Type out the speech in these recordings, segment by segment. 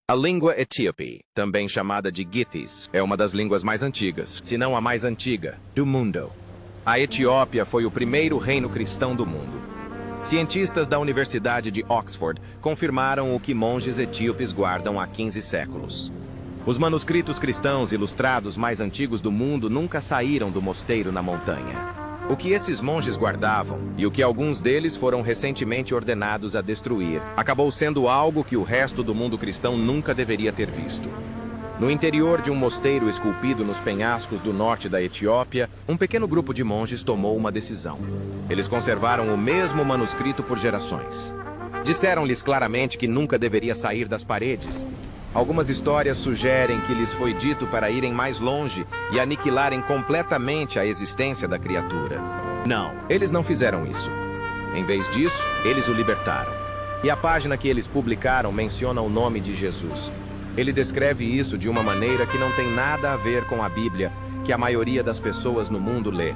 A língua etíope, também chamada de Githis, é uma das línguas mais antigas, se não a mais antiga, do mundo. A Etiópia foi o primeiro reino cristão do mundo. Cientistas da Universidade de Oxford confirmaram o que monges etíopes guardam há 15 séculos. Os manuscritos cristãos ilustrados mais antigos do mundo nunca saíram do mosteiro na montanha. O que esses monges guardavam, e o que alguns deles foram recentemente ordenados a destruir, acabou sendo algo que o resto do mundo cristão nunca deveria ter visto. No interior de um mosteiro esculpido nos penhascos do norte da Etiópia, um pequeno grupo de monges tomou uma decisão. Eles conservaram o mesmo manuscrito por gerações. Disseram-lhes claramente que nunca deveria sair das paredes. Algumas histórias sugerem que lhes foi dito para irem mais longe e aniquilarem completamente a existência da criatura. Não, eles não fizeram isso. Em vez disso, eles o libertaram. E a página que eles publicaram menciona o nome de Jesus. Ele descreve isso de uma maneira que não tem nada a ver com a Bíblia, que a maioria das pessoas no mundo lê.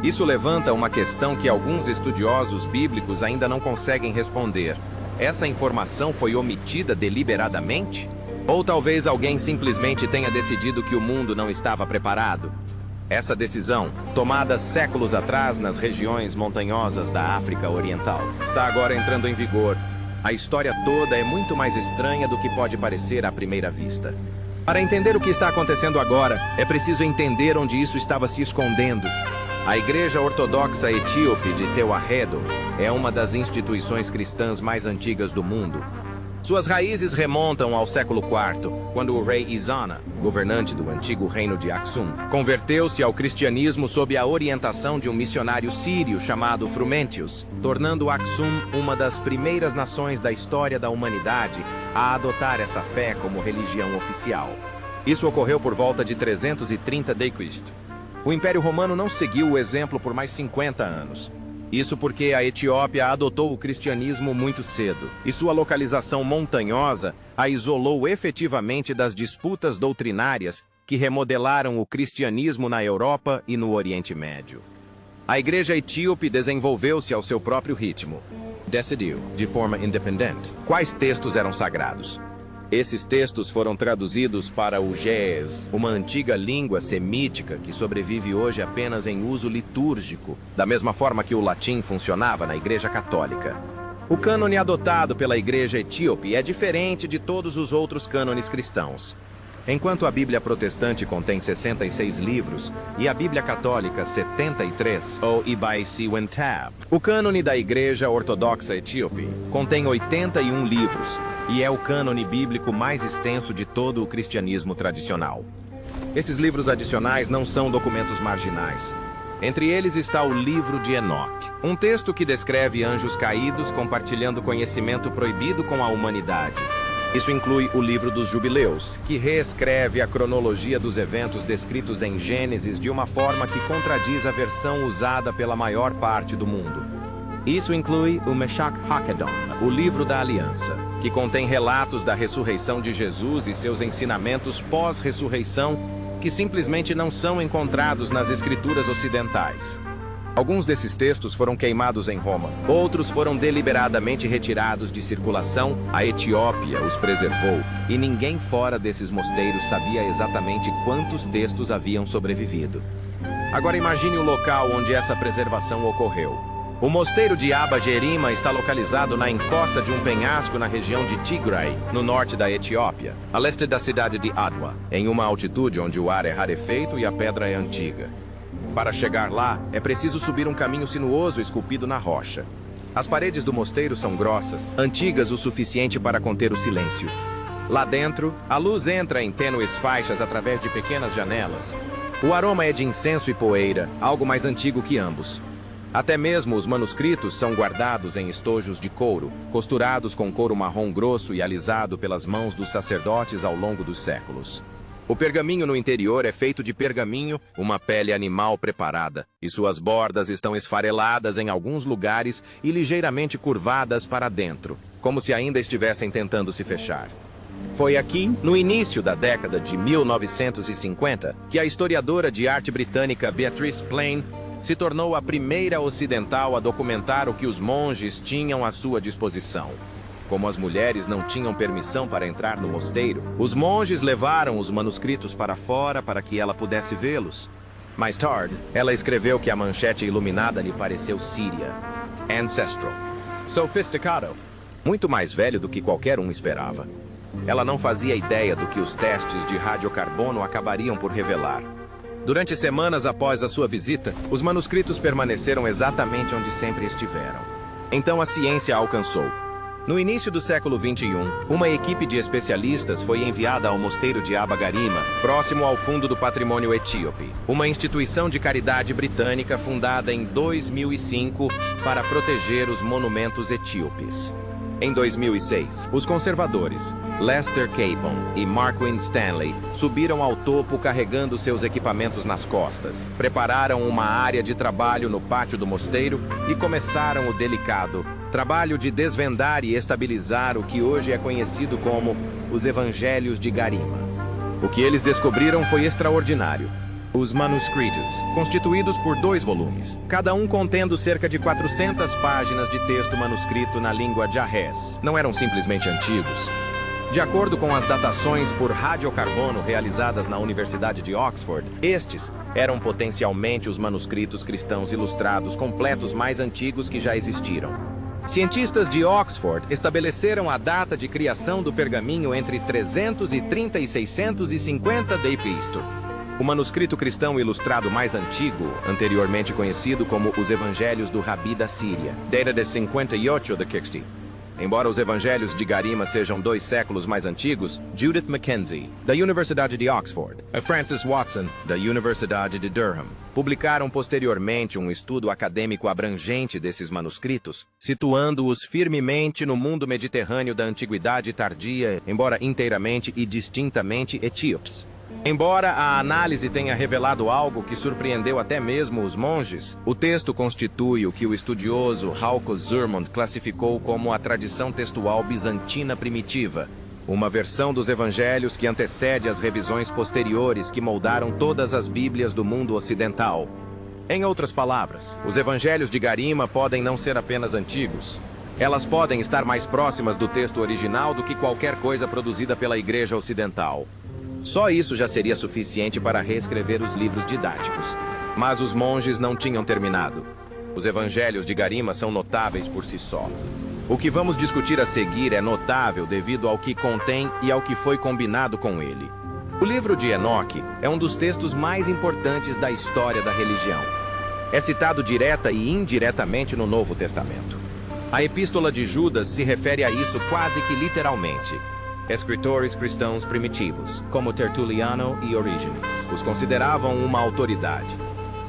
Isso levanta uma questão que alguns estudiosos bíblicos ainda não conseguem responder. Essa informação foi omitida deliberadamente? Ou talvez alguém simplesmente tenha decidido que o mundo não estava preparado? Essa decisão, tomada séculos atrás nas regiões montanhosas da África Oriental, está agora entrando em vigor. A história toda é muito mais estranha do que pode parecer à primeira vista. Para entender o que está acontecendo agora, é preciso entender onde isso estava se escondendo. A Igreja Ortodoxa Etíope de Tewahedo é uma das instituições cristãs mais antigas do mundo. Suas raízes remontam ao século IV, quando o rei Izana, governante do antigo reino de Aksum, converteu-se ao cristianismo sob a orientação de um missionário sírio chamado Frumentius, tornando Aksum uma das primeiras nações da história da humanidade a adotar essa fé como religião oficial. Isso ocorreu por volta de 330 d.C. O Império Romano não seguiu o exemplo por mais 50 anos. Isso porque a Etiópia adotou o cristianismo muito cedo, e sua localização montanhosa a isolou efetivamente das disputas doutrinárias que remodelaram o cristianismo na Europa e no Oriente Médio. A Igreja Etíope desenvolveu-se ao seu próprio ritmo. Decidiu, de forma independente, quais textos eram sagrados. Esses textos foram traduzidos para o Ge'ez, uma antiga língua semítica que sobrevive hoje apenas em uso litúrgico, da mesma forma que o latim funcionava na Igreja Católica. O cânone adotado pela Igreja Etíope é diferente de todos os outros cânones cristãos. Enquanto a Bíblia protestante contém 66 livros e a Bíblia católica 73, ou Ibai-Siwentab, o cânone da Igreja Ortodoxa Etíope contém 81 livros e é o cânone bíblico mais extenso de todo o cristianismo tradicional. Esses livros adicionais não são documentos marginais. Entre eles está o Livro de Enoque, um texto que descreve anjos caídos compartilhando conhecimento proibido com a humanidade. Isso inclui o Livro dos Jubileus, que reescreve a cronologia dos eventos descritos em Gênesis de uma forma que contradiz a versão usada pela maior parte do mundo. Isso inclui o Meshach Hakedon, o Livro da Aliança, que contém relatos da ressurreição de Jesus e seus ensinamentos pós-ressurreição que simplesmente não são encontrados nas escrituras ocidentais. Alguns desses textos foram queimados em Roma, outros foram deliberadamente retirados de circulação. A Etiópia os preservou, e ninguém fora desses mosteiros sabia exatamente quantos textos haviam sobrevivido. Agora imagine o local onde essa preservação ocorreu. O mosteiro de Abba Jerima está localizado na encosta de um penhasco na região de Tigray, no norte da Etiópia, a leste da cidade de Adwa, em uma altitude onde o ar é rarefeito e a pedra é antiga. Para chegar lá, é preciso subir um caminho sinuoso esculpido na rocha. As paredes do mosteiro são grossas, antigas o suficiente para conter o silêncio. Lá dentro, a luz entra em tênues faixas através de pequenas janelas. O aroma é de incenso e poeira, algo mais antigo que ambos. Até mesmo os manuscritos são guardados em estojos de couro, costurados com couro marrom grosso e alisado pelas mãos dos sacerdotes ao longo dos séculos. O pergaminho no interior é feito de pergaminho, uma pele animal preparada, e suas bordas estão esfareladas em alguns lugares e ligeiramente curvadas para dentro, como se ainda estivessem tentando se fechar. Foi aqui, no início da década de 1950, que a historiadora de arte britânica Beatrice Plain se tornou a primeira ocidental a documentar o que os monges tinham à sua disposição. Como as mulheres não tinham permissão para entrar no mosteiro, os monges levaram os manuscritos para fora para que ela pudesse vê-los. Mais tarde, ela escreveu que a manchete iluminada lhe pareceu síria, ancestral, sofisticado, muito mais velho do que qualquer um esperava. Ela não fazia ideia do que os testes de radiocarbono acabariam por revelar. Durante semanas após a sua visita, os manuscritos permaneceram exatamente onde sempre estiveram. Então a ciência alcançou. No início do século XXI, uma equipe de especialistas foi enviada ao mosteiro de Aba Garima, próximo ao Fundo do Patrimônio Etíope, uma instituição de caridade britânica fundada em 2005 para proteger os monumentos etíopes. Em 2006, os conservadores Lester Capon e Marquand Stanley subiram ao topo carregando seus equipamentos nas costas, prepararam uma área de trabalho no pátio do mosteiro e começaram o delicado trabalho de desvendar e estabilizar o que hoje é conhecido como os Evangelhos de Garima. O que eles descobriram foi extraordinário. Os manuscritos, constituídos por 2 volumes, cada um contendo cerca de 400 páginas de texto manuscrito na língua Jahres, não eram simplesmente antigos. De acordo com as datações por radiocarbono realizadas na Universidade de Oxford, estes eram potencialmente os manuscritos cristãos ilustrados completos mais antigos que já existiram. Cientistas de Oxford estabeleceram a data de criação do pergaminho entre 330 e 650 d.C. O manuscrito cristão ilustrado mais antigo, anteriormente conhecido como os Evangelhos do Rabi da Síria, data de 58 d.C. Embora os Evangelhos de Garima sejam 2 séculos mais antigos, Judith Mackenzie, da Universidade de Oxford, e Francis Watson, da Universidade de Durham, publicaram posteriormente um estudo acadêmico abrangente desses manuscritos, situando-os firmemente no mundo mediterrâneo da Antiguidade Tardia, embora inteiramente e distintamente etíopes. Embora a análise tenha revelado algo que surpreendeu até mesmo os monges, o texto constitui o que o estudioso Hauke Zurmond classificou como a tradição textual bizantina primitiva, uma versão dos evangelhos que antecede as revisões posteriores que moldaram todas as Bíblias do mundo ocidental. Em outras palavras, os evangelhos de Garima podem não ser apenas antigos. Elas podem estar mais próximas do texto original do que qualquer coisa produzida pela Igreja Ocidental. Só isso já seria suficiente para reescrever os livros didáticos. Mas os monges não tinham terminado. Os evangelhos de Garima são notáveis por si só. O que vamos discutir a seguir é notável devido ao que contém e ao que foi combinado com ele. O livro de Enoque é um dos textos mais importantes da história da religião. É citado direta e indiretamente no Novo Testamento. A Epístola de Judas se refere a isso quase que literalmente. Escritores cristãos primitivos, como Tertuliano e Orígenes, os consideravam uma autoridade.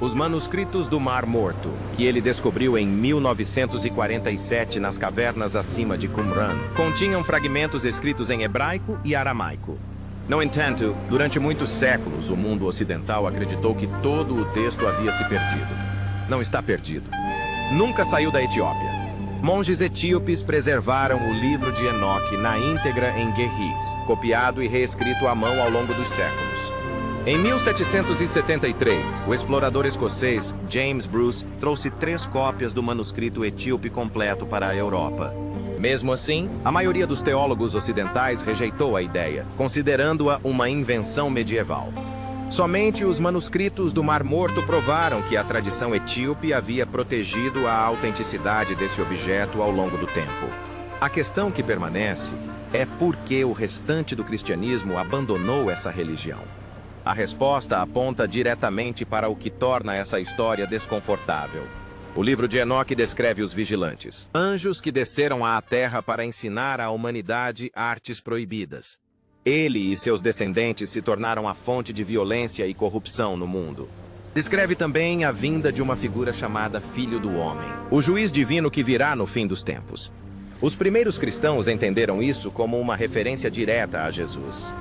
Os manuscritos do Mar Morto, que ele descobriu em 1947 nas cavernas acima de Qumran, continham fragmentos escritos em hebraico e aramaico. No entanto, durante muitos séculos, o mundo ocidental acreditou que todo o texto havia se perdido. Não está perdido. Nunca saiu da Etiópia. Monges etíopes preservaram o livro de Enoque na íntegra em Ge'ez, copiado e reescrito à mão ao longo dos séculos. Em 1773, o explorador escocês James Bruce trouxe 3 cópias do manuscrito etíope completo para a Europa. Mesmo assim, a maioria dos teólogos ocidentais rejeitou a ideia, considerando-a uma invenção medieval. Somente os manuscritos do Mar Morto provaram que a tradição etíope havia protegido a autenticidade desse objeto ao longo do tempo. A questão que permanece é por que o restante do cristianismo abandonou essa religião. A resposta aponta diretamente para o que torna essa história desconfortável. O livro de Enoque descreve os vigilantes, anjos que desceram à terra para ensinar à humanidade artes proibidas. Ele e seus descendentes se tornaram a fonte de violência e corrupção no mundo. Descreve também a vinda de uma figura chamada Filho do Homem, o juiz divino que virá no fim dos tempos. Os primeiros cristãos entenderam isso como uma referência direta a Jesus.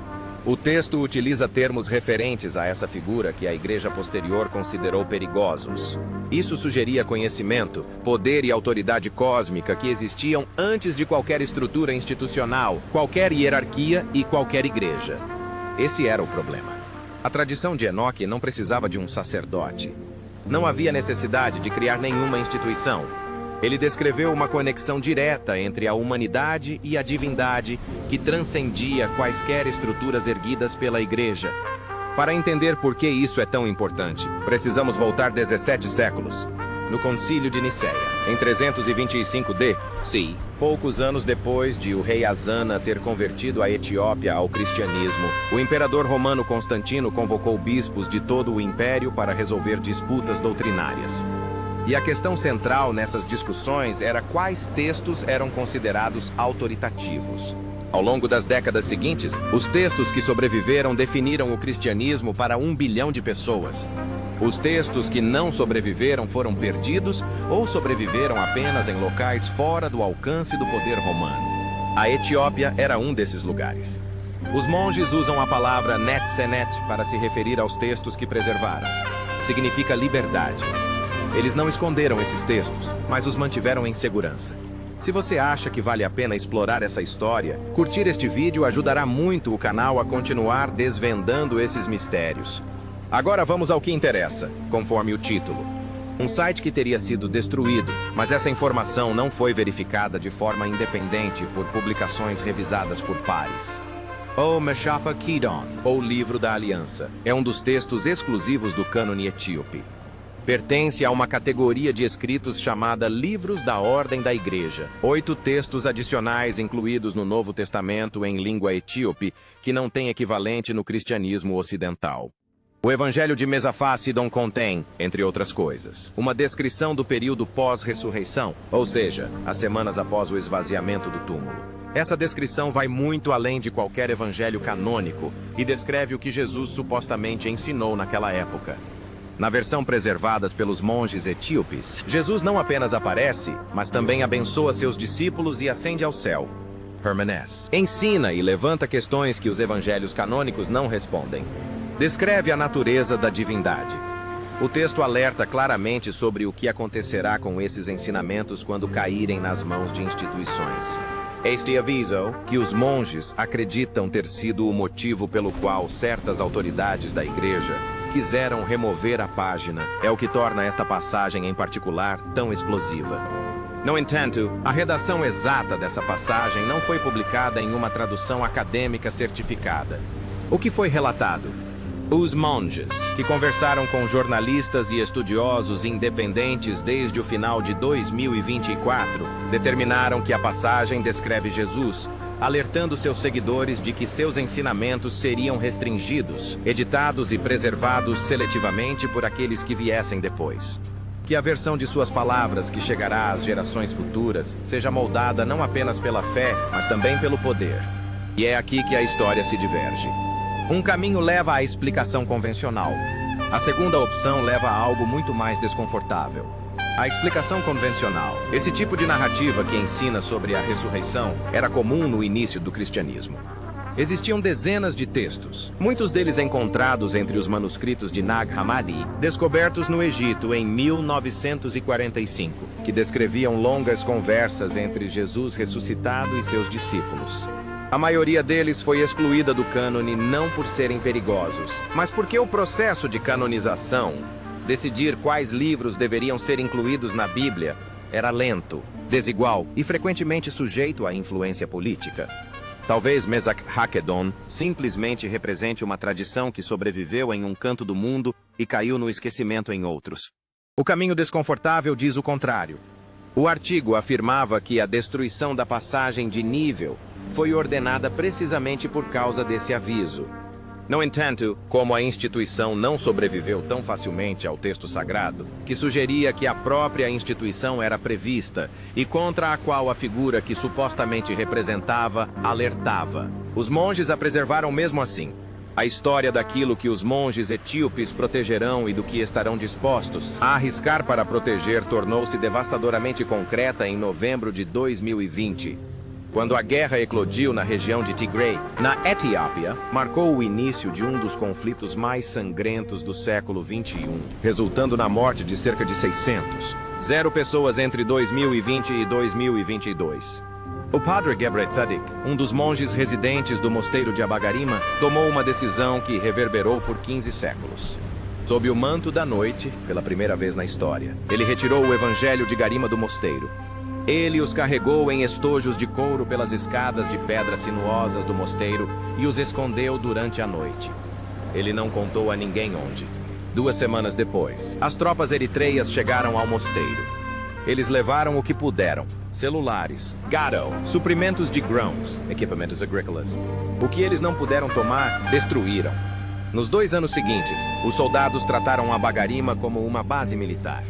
O texto utiliza termos referentes a essa figura que a igreja posterior considerou perigosos. Isso sugeria conhecimento, poder e autoridade cósmica que existiam antes de qualquer estrutura institucional, qualquer hierarquia e qualquer igreja. Esse era o problema. A tradição de Enoque não precisava de um sacerdote. Não havia necessidade de criar nenhuma instituição. Ele descreveu uma conexão direta entre a humanidade e a divindade que transcendia quaisquer estruturas erguidas pela Igreja. Para entender por que isso é tão importante, precisamos voltar 17 séculos. No Concílio de Nicéia, em 325 d.C., poucos anos depois de o rei Azana ter convertido a Etiópia ao cristianismo, o imperador romano Constantino convocou bispos de todo o império para resolver disputas doutrinárias. E a questão central nessas discussões era quais textos eram considerados autoritativos. Ao longo das décadas seguintes, os textos que sobreviveram definiram o cristianismo para 1 bilhão de pessoas. Os textos que não sobreviveram foram perdidos ou sobreviveram apenas em locais fora do alcance do poder romano. A Etiópia era um desses lugares. Os monges usam a palavra Net-Senet para se referir aos textos que preservaram. Significa liberdade. Eles não esconderam esses textos, mas os mantiveram em segurança. Se você acha que vale a pena explorar essa história, curtir este vídeo ajudará muito o canal a continuar desvendando esses mistérios. Agora vamos ao que interessa, conforme o título. Um site que teria sido destruído, mas essa informação não foi verificada de forma independente por publicações revisadas por pares. O Meshafa Kidon, ou Livro da Aliança, é um dos textos exclusivos do cânone etíope. Pertence a uma categoria de escritos chamada Livros da Ordem da Igreja. 8 textos adicionais incluídos no Novo Testamento em língua etíope, que não tem equivalente no cristianismo ocidental. O Evangelho de Mesafá Sidon contém, entre outras coisas, uma descrição do período pós-ressurreição, ou seja, as semanas após o esvaziamento do túmulo. Essa descrição vai muito além de qualquer evangelho canônico e descreve o que Jesus supostamente ensinou naquela época. Na versão preservadas pelos monges etíopes, Jesus não apenas aparece, mas também abençoa seus discípulos e ascende ao céu. Permanece. Ensina e levanta questões que os evangelhos canônicos não respondem. Descreve a natureza da divindade. O texto alerta claramente sobre o que acontecerá com esses ensinamentos quando caírem nas mãos de instituições. Este aviso, que os monges acreditam ter sido o motivo pelo qual certas autoridades da igreja quiseram remover a página, é o que torna esta passagem em particular tão explosiva. No entanto, a redação exata dessa passagem não foi publicada em uma tradução acadêmica certificada. O que foi relatado? Os monges, que conversaram com jornalistas e estudiosos independentes desde o final de 2024, determinaram que a passagem descreve Jesus, alertando seus seguidores de que seus ensinamentos seriam restringidos, editados e preservados seletivamente por aqueles que viessem depois. Que a versão de suas palavras que chegará às gerações futuras seja moldada não apenas pela fé, mas também pelo poder. E é aqui que a história se diverge. Um caminho leva à explicação convencional. A segunda opção leva a algo muito mais desconfortável. A explicação convencional, esse tipo de narrativa que ensina sobre a ressurreição, era comum no início do cristianismo. Existiam dezenas de textos, muitos deles encontrados entre os manuscritos de Nag Hammadi, descobertos no Egito em 1945, que descreviam longas conversas entre Jesus ressuscitado e seus discípulos. A maioria deles foi excluída do cânone não por serem perigosos, mas porque o processo de canonização, decidir quais livros deveriam ser incluídos na Bíblia, era lento, desigual e frequentemente sujeito à influência política. Talvez Mesach Hakedon simplesmente represente uma tradição que sobreviveu em um canto do mundo e caiu no esquecimento em outros. O caminho desconfortável diz o contrário. O artigo afirmava que a destruição da passagem de nível foi ordenada precisamente por causa desse aviso. No entanto, como a instituição não sobreviveu tão facilmente ao texto sagrado, que sugeria que a própria instituição era prevista e contra a qual a figura que supostamente representava alertava, os monges a preservaram mesmo assim. A história daquilo que os monges etíopes protegerão e do que estarão dispostos a arriscar para proteger tornou-se devastadoramente concreta em novembro de 2020. Quando a guerra eclodiu na região de Tigray, na Etiópia, marcou o início de um dos conflitos mais sangrentos do século XXI, resultando na morte de cerca de 0 pessoas entre 2020 e 2022. O padre Gebre Tzadik, um dos monges residentes do mosteiro de Abagarima, tomou uma decisão que reverberou por 15 séculos. Sob o manto da noite, pela primeira vez na história, ele retirou o evangelho de Garima do mosteiro. Ele os carregou em estojos de couro pelas escadas de pedras sinuosas do mosteiro e os escondeu durante a noite. Ele não contou a ninguém onde. 2 semanas depois, as tropas eritreias chegaram ao mosteiro. Eles levaram o que puderam: celulares, gado, suprimentos de grãos, equipamentos agrícolas. O que eles não puderam tomar, destruíram. Nos 2 anos seguintes, os soldados trataram a Bagarima como uma base militar.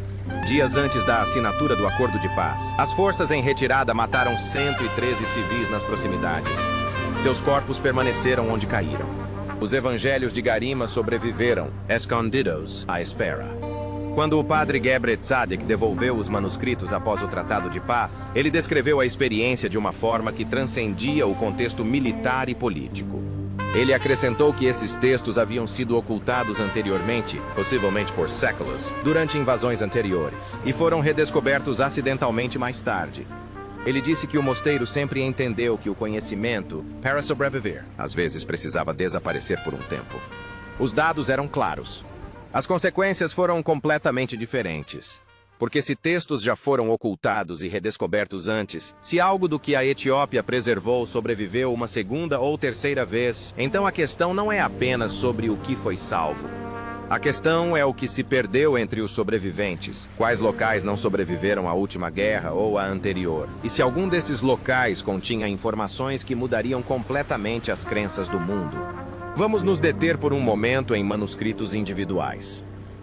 Dias antes da assinatura do acordo de paz, as forças em retirada mataram 113 civis nas proximidades. Seus corpos permaneceram onde caíram. Os evangelhos de Garima sobreviveram, escondidos, à espera. Quando o padre Gebre Tzadik devolveu os manuscritos após o Tratado de Paz, ele descreveu a experiência de uma forma que transcendia o contexto militar e político. Ele acrescentou que esses textos haviam sido ocultados anteriormente, possivelmente por séculos, durante invasões anteriores, e foram redescobertos acidentalmente mais tarde. Ele disse que o mosteiro sempre entendeu que o conhecimento, para sobreviver, às vezes precisava desaparecer por um tempo. Os dados eram claros. As consequências foram completamente diferentes. Porque se textos já foram ocultados e redescobertos antes, se algo do que a Etiópia preservou sobreviveu uma segunda ou terceira vez, então a questão não é apenas sobre o que foi salvo. A questão é o que se perdeu entre os sobreviventes, quais locais não sobreviveram à última guerra ou à anterior, e se algum desses locais continha informações que mudariam completamente as crenças do mundo. Vamos nos deter por um momento em manuscritos individuais.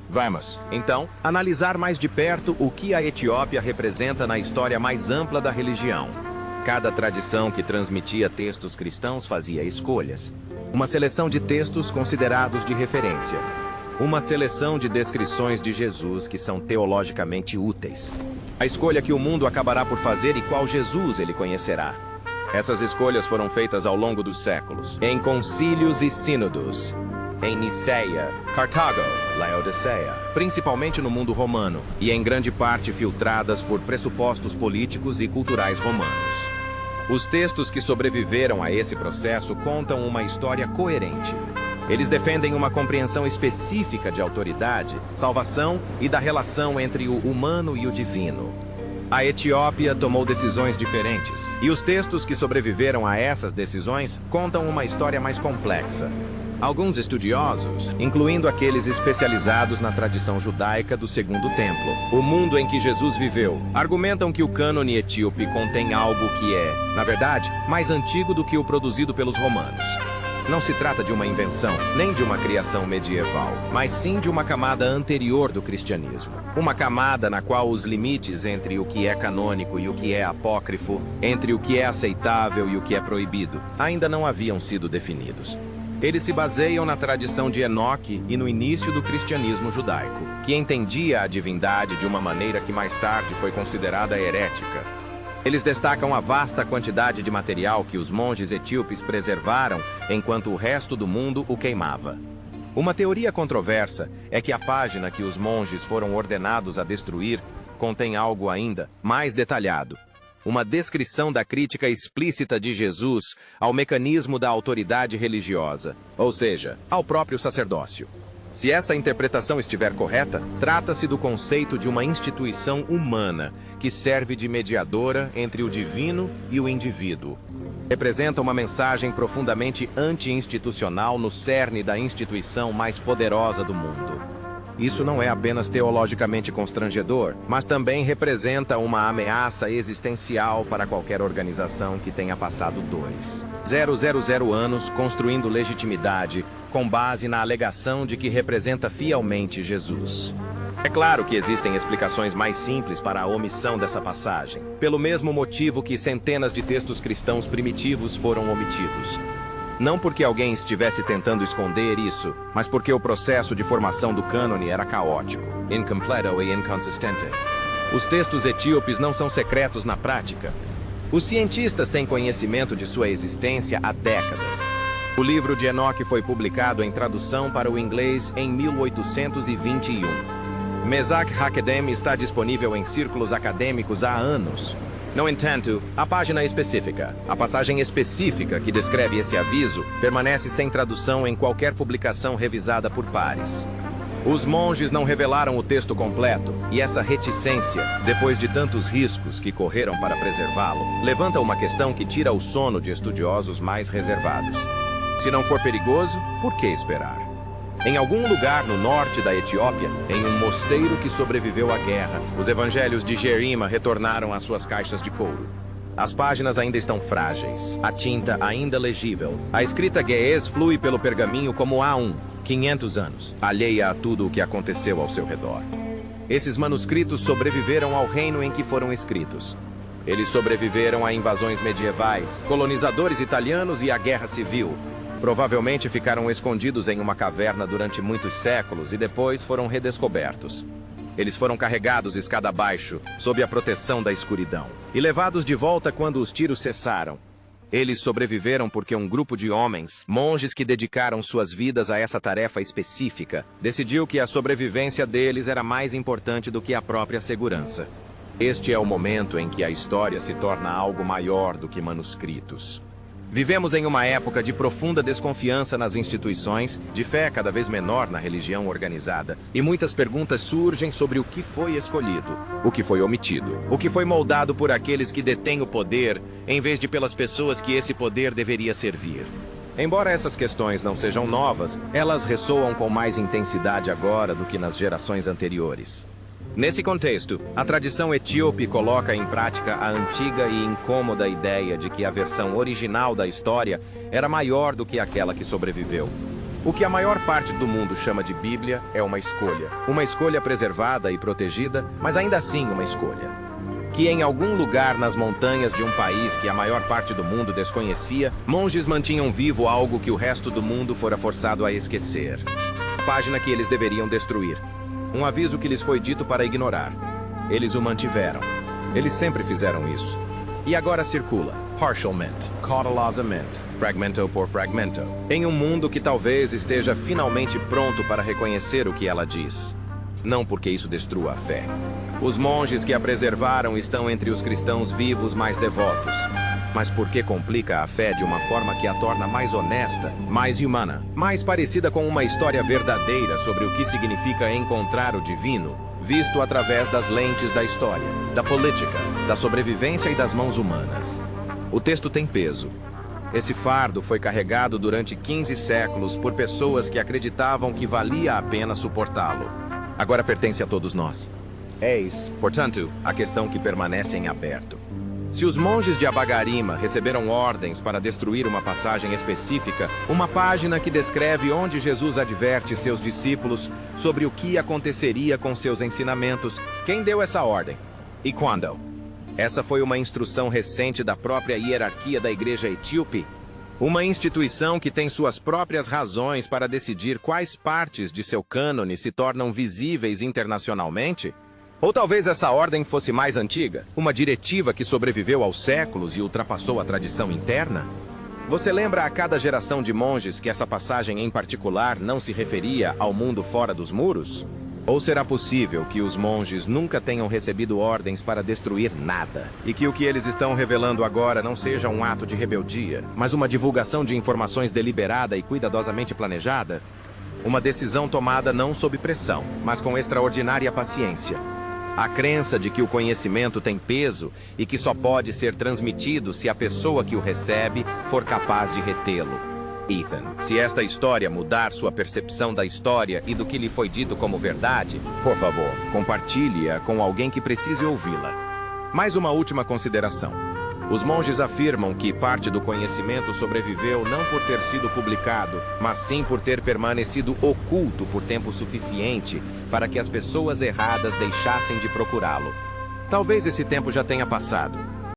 Vamos, então, analisar mais de perto o que a Etiópia representa na história mais ampla da religião. Cada tradição que transmitia textos cristãos fazia escolhas. Uma seleção de textos considerados de referência. Uma seleção de descrições de Jesus que são teologicamente úteis. A escolha que o mundo acabará por fazer e qual Jesus ele conhecerá. Essas escolhas foram feitas ao longo dos séculos, em concílios e sínodos, em Niceia, Cartago, Laodiceia, principalmente no mundo romano, e em grande parte filtradas por pressupostos políticos e culturais romanos. Os textos que sobreviveram a esse processo contam uma história coerente. Eles defendem uma compreensão específica de autoridade, salvação e da relação entre o humano e o divino. A Etiópia tomou decisões diferentes, e os textos que sobreviveram a essas decisões contam uma história mais complexa. Alguns estudiosos, incluindo aqueles especializados na tradição judaica do Segundo Templo, o mundo em que Jesus viveu, argumentam que o cânone etíope contém algo que é, na verdade, mais antigo do que o produzido pelos romanos. Não se trata de uma invenção, nem de uma criação medieval, mas sim de uma camada anterior do cristianismo. Uma camada na qual os limites entre o que é canônico e o que é apócrifo, entre o que é aceitável e o que é proibido, ainda não haviam sido definidos. Eles se baseiam na tradição de Enoque e no início do cristianismo judaico, que entendia a divindade de uma maneira que mais tarde foi considerada herética. Eles destacam a vasta quantidade de material que os monges etíopes preservaram, enquanto o resto do mundo o queimava. Uma teoria controversa é que a página que os monges foram ordenados a destruir contém algo ainda mais detalhado. Uma descrição da crítica explícita de Jesus ao mecanismo da autoridade religiosa, ou seja, ao próprio sacerdócio. Se essa interpretação estiver correta, trata-se do conceito de uma instituição humana que serve de mediadora entre o divino e o indivíduo. Representa uma mensagem profundamente anti-institucional no cerne da instituição mais poderosa do mundo. Isso não é apenas teologicamente constrangedor, mas também representa uma ameaça existencial para qualquer organização que tenha passado 2.000 anos construindo legitimidade com base na alegação de que representa fielmente Jesus. É claro que existem explicações mais simples para a omissão dessa passagem, pelo mesmo motivo que centenas de textos cristãos primitivos foram omitidos. Não porque alguém estivesse tentando esconder isso, mas porque o processo de formação do cânone era caótico, incompleto e inconsistente. Os textos etíopes não são secretos na prática. Os cientistas têm conhecimento de sua existência há décadas. O livro de Enoque foi publicado em tradução para o inglês em 1821. Mesak Hakedem está disponível em círculos acadêmicos há anos. No entanto, a página específica, a passagem específica que descreve esse aviso, permanece sem tradução em qualquer publicação revisada por pares. Os monges não revelaram o texto completo, e essa reticência, depois de tantos riscos que correram para preservá-lo, levanta uma questão que tira o sono de estudiosos mais reservados. Se não for perigoso, por que esperar? Em algum lugar no norte da Etiópia, em um mosteiro que sobreviveu à guerra, os evangelhos de Jerima retornaram às suas caixas de couro. As páginas ainda estão frágeis, a tinta ainda legível. A escrita Ge'ez flui pelo pergaminho como há 500 anos, alheia a tudo o que aconteceu ao seu redor. Esses manuscritos sobreviveram ao reino em que foram escritos. Eles sobreviveram a invasões medievais, colonizadores italianos e à guerra civil. Provavelmente ficaram escondidos em uma caverna durante muitos séculos e depois foram redescobertos. Eles foram carregados escada abaixo, sob a proteção da escuridão, e levados de volta quando os tiros cessaram. Eles sobreviveram porque um grupo de homens, monges que dedicaram suas vidas a essa tarefa específica, decidiu que a sobrevivência deles era mais importante do que a própria segurança. Este é o momento em que a história se torna algo maior do que manuscritos. Vivemos em uma época de profunda desconfiança nas instituições, de fé cada vez menor na religião organizada, e muitas perguntas surgem sobre o que foi escolhido, o que foi omitido, o que foi moldado por aqueles que detêm o poder, em vez de pelas pessoas que esse poder deveria servir. Embora essas questões não sejam novas, elas ressoam com mais intensidade agora do que nas gerações anteriores. Nesse contexto, a tradição etíope coloca em prática a antiga e incômoda ideia de que a versão original da história era maior do que aquela que sobreviveu. O que a maior parte do mundo chama de Bíblia é uma escolha preservada e protegida, mas ainda assim uma escolha. Que em algum lugar nas montanhas de um país que a maior parte do mundo desconhecia, monges mantinham vivo algo que o resto do mundo fora forçado a esquecer. A página que eles deveriam destruir. Um aviso que lhes foi dito para ignorar. Eles o mantiveram. Eles sempre fizeram isso. E agora circula, partialmente, cautelosamente, fragmento por fragmento, em um mundo que talvez esteja finalmente pronto para reconhecer o que ela diz. Não porque isso destrua a fé. Os monges que a preservaram estão entre os cristãos vivos mais devotos. Mas porque complica a fé de uma forma que a torna mais honesta, mais humana, mais parecida com uma história verdadeira sobre o que significa encontrar o divino, visto através das lentes da história, da política, da sobrevivência e das mãos humanas. O texto tem peso. Esse fardo foi carregado durante 15 séculos por pessoas que acreditavam que valia a pena suportá-lo. Agora pertence a todos nós. Eis, portanto, a questão que permanece em aberto. Se os monges de Abagarima receberam ordens para destruir uma passagem específica, uma página que descreve onde Jesus adverte seus discípulos sobre o que aconteceria com seus ensinamentos, quem deu essa ordem? E quando? Essa foi uma instrução recente da própria hierarquia da Igreja Etíope? Uma instituição que tem suas próprias razões para decidir quais partes de seu cânone se tornam visíveis internacionalmente? Ou talvez essa ordem fosse mais antiga, uma diretiva que sobreviveu aos séculos e ultrapassou a tradição interna? Você lembra a cada geração de monges que essa passagem em particular não se referia ao mundo fora dos muros? Ou será possível que os monges nunca tenham recebido ordens para destruir nada, e que o que eles estão revelando agora não seja um ato de rebeldia, mas uma divulgação de informações deliberada e cuidadosamente planejada? Uma decisão tomada não sob pressão, mas com extraordinária paciência. A crença de que o conhecimento tem peso e que só pode ser transmitido se a pessoa que o recebe for capaz de retê-lo. Ethan, se esta história mudar sua percepção da história e do que lhe foi dito como verdade, por favor, compartilhe-a com alguém que precise ouvi-la. Mais uma última consideração. Os monges afirmam que parte do conhecimento sobreviveu não por ter sido publicado, mas sim por ter permanecido oculto por tempo suficiente para que as pessoas erradas deixassem de procurá-lo. Talvez esse tempo já tenha passado.